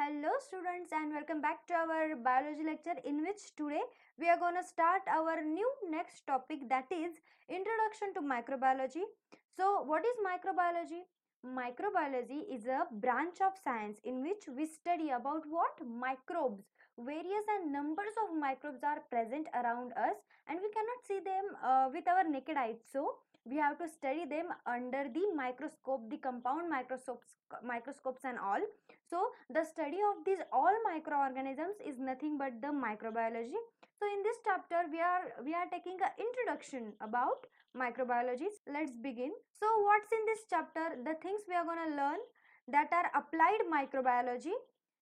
Hello students and welcome back to our biology lecture in which today we are going to start our new next topic, that is introduction to microbiology. So what is microbiology? Microbiology is a branch of science in which we study about what microbes, various and numbers of microbes are present around us and we cannot see them with our naked eyes. So we have to study them under the microscope, the compound microscopes and all. So the study of these all microorganisms is nothing but the microbiology. So in this chapter we are taking an introduction about microbiology. Let's begin. So what's in this chapter? The things we are going to learn, that are applied microbiology,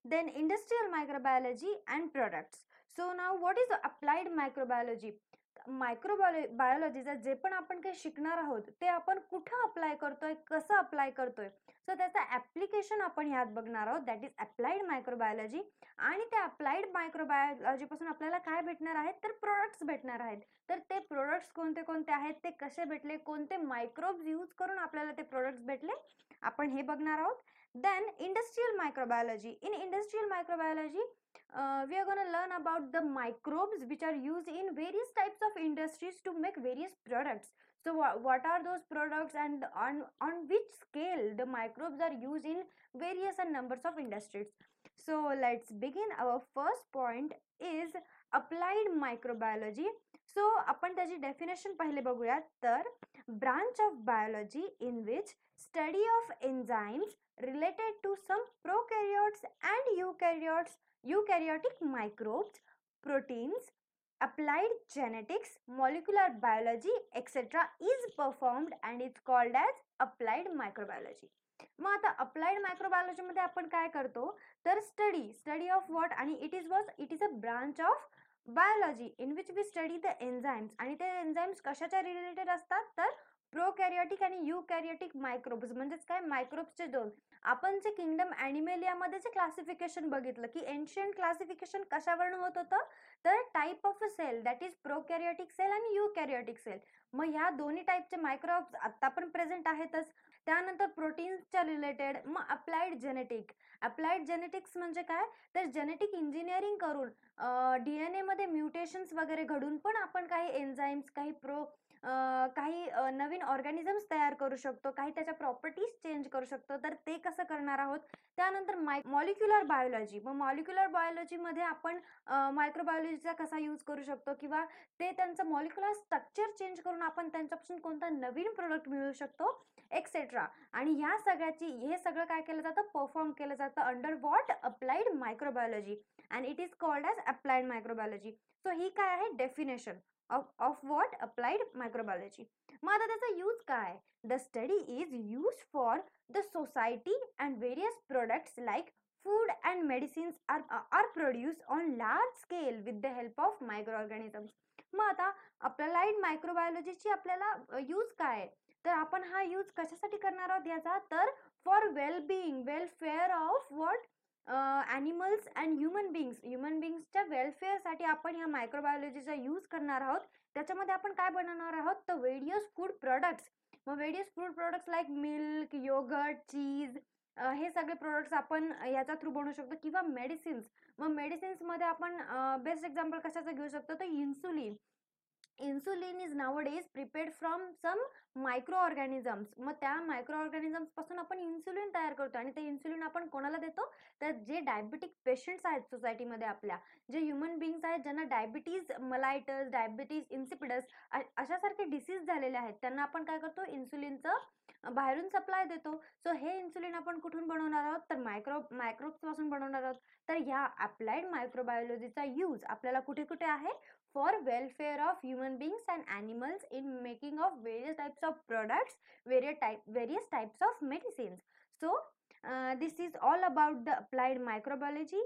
then industrial microbiology and products. So now what is applied microbiology? मायक्रोबायोलॉजीचा जे पण आपण काही शिकणार आहोत ते आपण कुठं apply करतोय, कसं अप्लाय करतोय, सो त्याचं ऍप्लिकेशन आपण ह्यात बघणार आहोत, दॅट इज अप्लाइड मायक्रोबायोलॉजी. आणि त्या अप्लाइड मायक्रोबायोलॉजी पासून आपल्याला काय भेटणार आहेत, तर प्रोडक्ट्स भेटणार आहेत. तर ते प्रोडक्ट्स कोणते कोणते आहेत, ते कसे भेटले, कोणते मायक्रोब्स यूज करून आपल्याला ते प्रोडक्ट्स भेटले, आपण हे बघणार आहोत. Then industrial microbiology. In industrial microbiology, we are going to learn about the microbes which are used in various types of industries to make various products. So what are those products and on which scale the microbes are used in various and numbers of industries. So let's begin. Our first point is applied microbiology. So आपण त्याची definition पहिले बघूया. तर branch of biology in which study of enzymes related to some prokaryotes and eukaryotic microbes, proteins, applied genetics, molecular biology, etc. is performed and it's called as applied microbiology. मग आता applied microbiology मध्ये आपण काय करतो, तर study of what, आणि it is a branch of biology in which we study the enzymes. आणि ते एन्झाइम्स कशाच्या रिलेटेड असतात, तर प्रोकॅरियोटिक आणि युकॅरियोटिक मायक्रोब्स. म्हणजेच काय, मायक्रोब्सचे दोन. आपण जे किंगडम ॲनिमेलियामध्ये जे क्लासिफिकेशन बघितलं की एन्शियंट क्लासिफिकेशन कशावरून होत होतं, तर type of a cell, that is prokaryotic cell आणि युकॅरियोटिक सेल. मग ह्या दोन्ही टाईपचे मायक्रोब्स आता पण प्रेझेंट आहेतच. त्यानंतर प्रोटीन्सच्या रिलेटेड. मग अप्लाइड जेनेटिक्स म्हणजे काय, तर जेनेटिक इंजिनिअरिंग करून DNA मध्ये म्युटेशन्स वगैरे घडून पण आपण काही एन्झाइम्स, काही नवीन ऑर्गॅनिझम्स तयार करू शकतो, काही त्याच्या प्रॉपर्टीज चेंज करू शकतो. तर ते कसं करणार आहोत. त्यानंतर मॉलिक्युलर बायोलॉजी. मग मॉलिक्युलर बायोलॉजीमध्ये आपण मायक्रोबायोलॉजीचा कसा यूज करू शकतो, किंवा ते त्यांचं मॉलिक्युलर स्ट्रक्चर चेंज करून आपण त्यांच्यापासून कोणता नवीन प्रोडक्ट मिळवू शकतो, एक्सेट्रा. आणि ह्या हे सगळं काय केलं जातं, परफॉर्म केलं जातं under what, applied microbiology, and it is called as applied microbiology. So ही काय आहे, definition of what, applied microbiology. मग आता त्याचा यूज काय, the study is use for the society and various products like food and medicines are produced on large scale with the help of microorganisms. मग आता applied मायक्रोबायोलॉजीची आपल्याला use काय, तर आपण हा यूज कशासाठी करणार आहोत याचा, तर for wellbeing, welfare of what, animals and human बिंग्सच्या वेलफेअरसाठी आपण ह्या मायक्रोबायोलॉजीचा यूज करणार आहोत. त्याच्यामध्ये आपण काय बनवणार आहोत, तर व्हेरियस फूड प्रोडक्ट्स. मग various food products like milk, yoghurt, cheese, हे सगळे प्रोडक्ट्स आपण याच्या थ्रू बनवू शकतो. किंवा मेडिसिन्स. मग मेडिसिन्समध्ये आपण बेस्ट एक्झाम्पल कशाचं घेऊ शकतो, तर insulin is nowadays prepared from some microorganisms. मग त्या मायक्रोऑर्गॅनिझम्स पासून आपण इन्सुलिन तयार करतो आणि ते इन्सुलिन आपण कोणाला देतो, तर जे डायबिटिक पेशंट्स आहेत सोसायटीमध्ये आपल्या, जे ह्युमन बिंग्स आहेत ज्यांना डायबिटीज मेलाइटस, डायबिटीज इन्सिपिडस अशासारखे डिसीज झालेले आहेत, त्यांना आपण काय करतो, इन्सुलिनचं बाहेरून सप्लाय देतो. सो हे इन्सुलिन आपण कुठून बनवणार आहोत, तर मायक्रोब्स पासून बनवणार आहोत. तर ह्या अप्लाइड मायक्रोबायोलॉजीचा यूज आपल्याला कुठे कुठे आहे, for welfare of human beings and animals in making of various types of products, various types of medicines. So this is all about the applied microbiology.